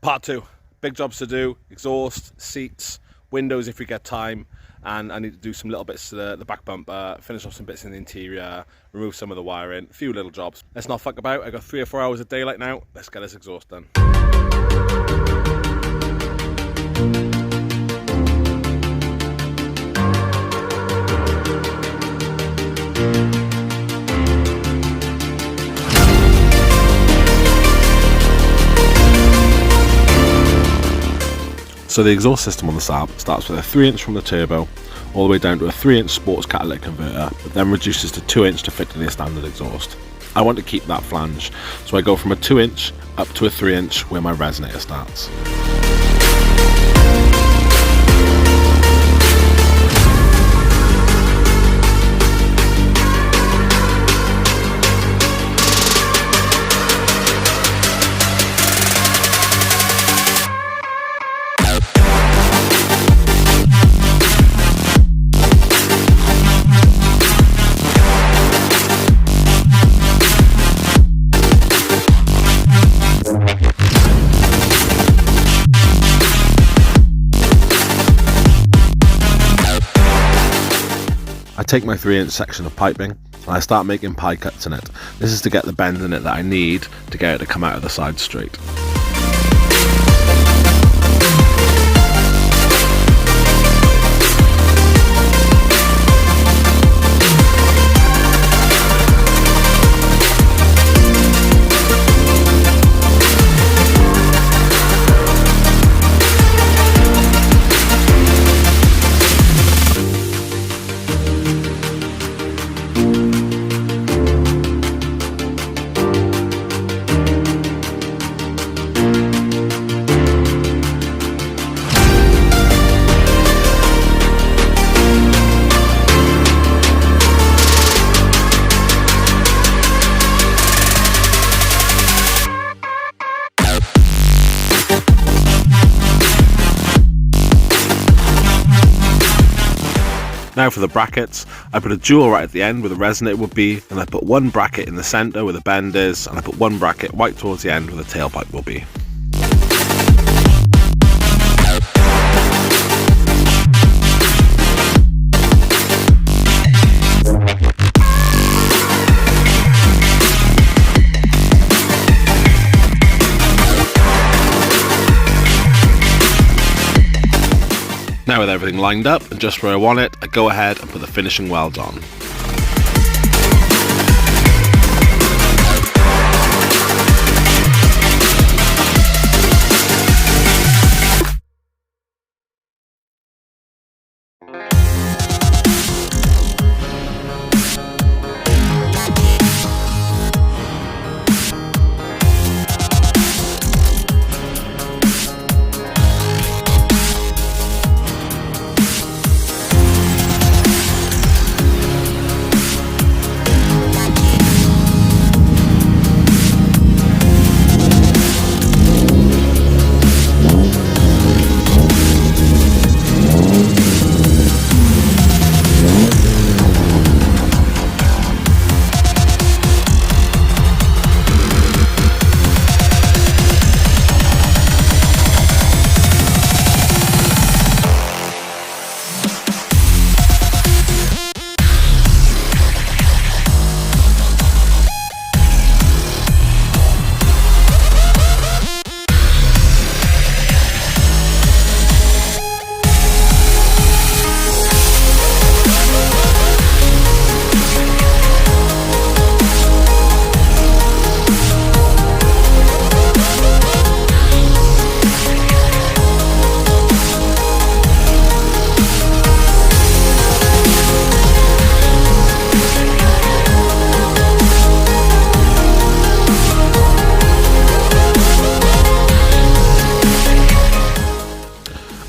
Part 2. Big jobs to do: exhaust, seats, windows if we get time, and I need to do some little bits to the back bumper, finish off some bits in the interior, remove some of the wiring, a few little jobs. Let's not fuck about. I got 3 or 4 hours of daylight now. Let's get this exhaust done. So the exhaust system on the Saab starts with a 3-inch from the turbo all the way down to a 3-inch sports catalytic converter, but then reduces to 2-inch to fit in the standard exhaust. I want to keep that flange, so I go from a 2-inch up to a 3-inch where my resonator starts. I take my 3-inch section of piping and I start making pie cuts in it. This is to get the bend in it that I need to get it to come out of the side straight. Now for the brackets, I put a jewel right at the end where the resonator would be, and I put one bracket in the centre where the bend is, and I put one bracket right towards the end where the tailpipe will be. Now with everything lined up and just where I want it, I go ahead and put the finishing welds on.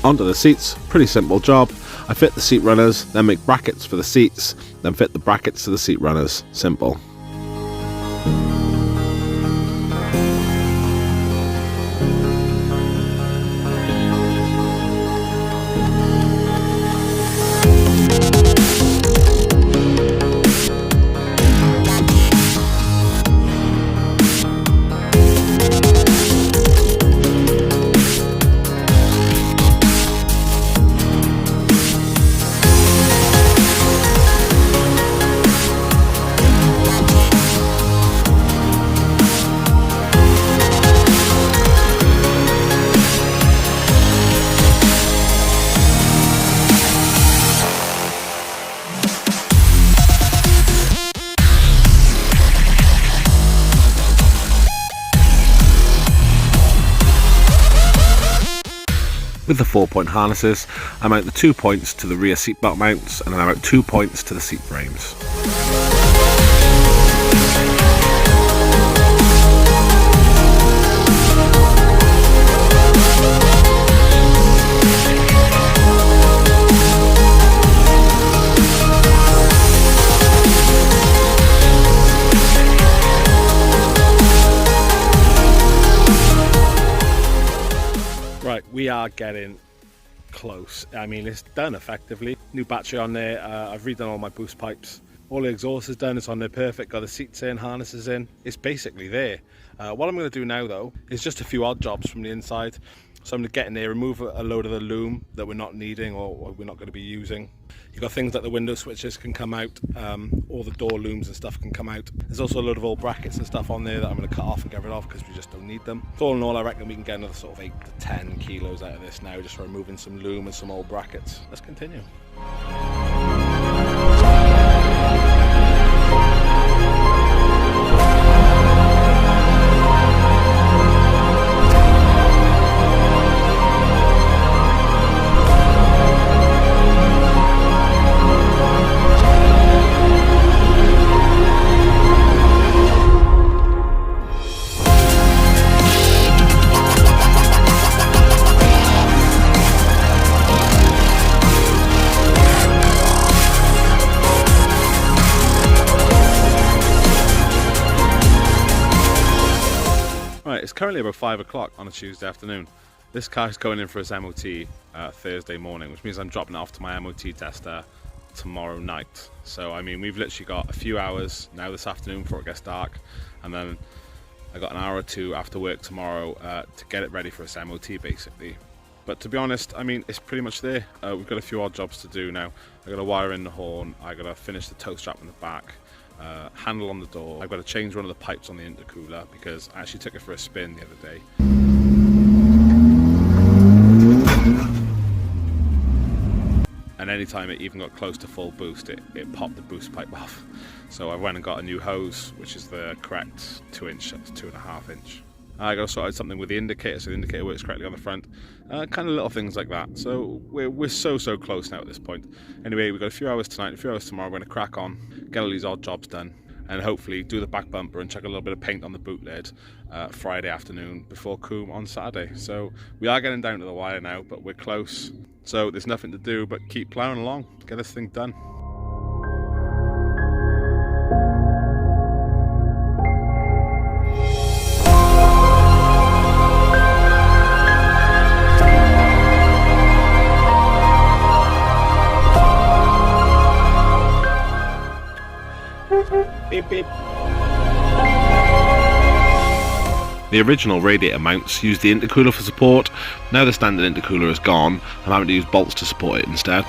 Onto the seats, pretty simple job. I fit the seat runners, then make brackets for the seats, then fit the brackets to the seat runners. Simple. With the 4-point harnesses, I mount the 2 points to the rear seatbelt mounts, and then I mount 2 points to the seat frames. Right, we are getting close. I mean, it's done effectively. New battery on there. I've redone all my boost pipes. All the exhaust is done. It's on there perfect. Got the seats in, harnesses in. It's basically there. What I'm going to do now, though, is just a few odd jobs from the inside. So I'm going to get in there, remove a load of the loom that we're not needing or we're not going to be using. You've got things like the window switches can come out, all the door looms and stuff can come out. There's also a load of old brackets and stuff on there that I'm going to cut off and get rid of because we just don't need them. So all in all, I reckon we can get another sort of 8 to 10 kilos out of this now just for removing some loom and some old brackets. Let's continue. It's currently about 5 o'clock on a Tuesday afternoon. This car is going in for its MOT Thursday morning, which means I'm dropping it off to my MOT tester tomorrow night. So I mean, we've literally got a few hours now this afternoon before it gets dark, and then I got an hour or two after work tomorrow to get it ready for its MOT basically. But to be honest, I mean, it's pretty much there. We've got a few odd jobs to do now. I've got to wire in the horn, I've got to finish the toe strap in the back, handle on the door. I've got to change one of the pipes on the intercooler because I actually took it for a spin the other day. And anytime it even got close to full boost, it popped the boost pipe off. So I went and got a new hose, which is the correct 2-inch, that's 2.5 inch. I got to sort out something with the indicator so the indicator works correctly on the front. Kind of little things like that. So we're so close now at this point. Anyway, we've got a few hours tonight, a few hours tomorrow. We're going to crack on, get all these odd jobs done, and hopefully do the back bumper and chuck a little bit of paint on the boot lid Friday afternoon before Coombe on Saturday. So we are getting down to the wire now, but we're close. So there's nothing to do but keep ploughing along, get this thing done. Beep, beep. The original radiator mounts used the intercooler for support. Now the standard intercooler is gone, I'm having to use bolts to support it instead.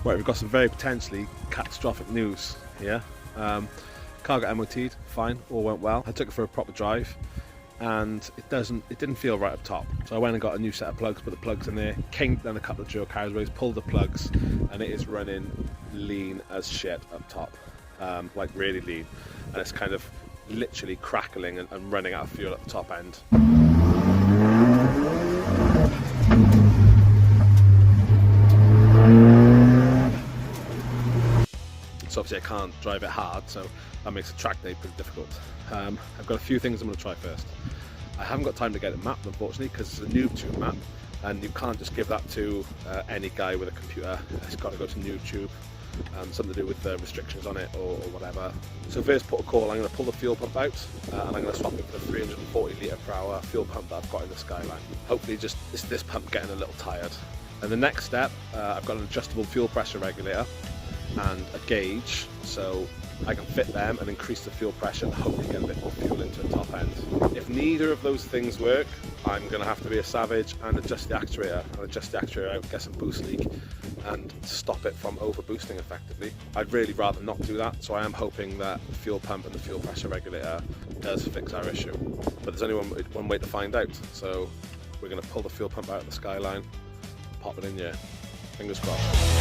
Right, we've got some very potentially catastrophic news here. Car got MOT'd, fine, all went well. I took it for a proper drive and it didn't feel right up top. So I went and got a new set of plugs, put the plugs in there, came down a couple of dual carriageways, pulled the plugs, and it is running lean as shit up top. Like really lean. And it's kind of literally crackling and running out of fuel at the top end. So obviously I can't drive it hard, so that makes the track day pretty difficult. I've got a few things I'm going to try first. I haven't got time to get it mapped, unfortunately, because it's a NoobTube map, and you can't just give that to any guy with a computer. It's got to go to NoobTube, something to do with restrictions on it or whatever. So first protocol, I'm going to pull the fuel pump out, and I'm going to swap it for the 340 litre per hour fuel pump that I've got in the Skyline. Hopefully just it's this pump getting a little tired. And the next step, I've got an adjustable fuel pressure regulator and a gauge, so I can fit them and increase the fuel pressure and hopefully get a bit more fuel into the top end. If neither of those things work, I'm going to have to be a savage and adjust the actuator out, get some boost leak and stop it from over boosting effectively. I'd really rather not do that, so I am hoping that the fuel pump and the fuel pressure regulator does fix our issue. But there's only one way to find out, so we're going to pull the fuel pump out of the Skyline, pop it in here. Fingers crossed.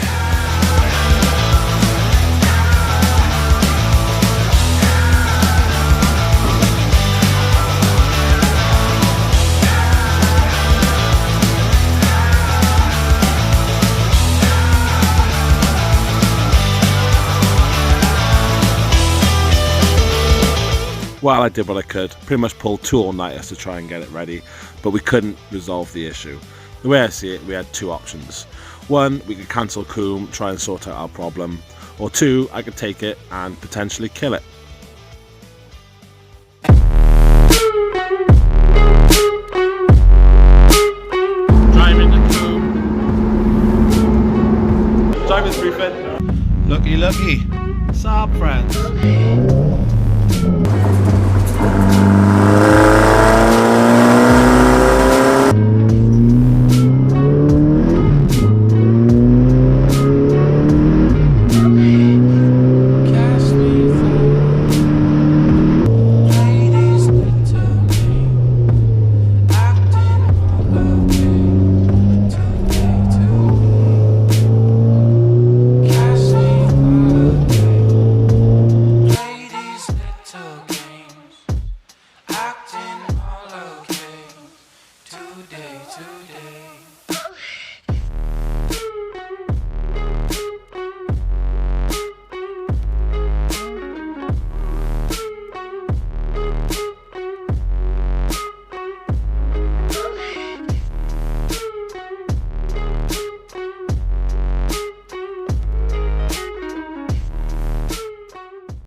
Well, I did what I could, pretty much pulled 2 all-nighters to try and get it ready, but we couldn't resolve the issue. The way I see it, we had 2 options. 1, we could cancel Coombe, try and sort out our problem, or 2, I could take it and potentially kill it. Driving to Coombe. Driver's briefing. Looky. Sup, friends? Today.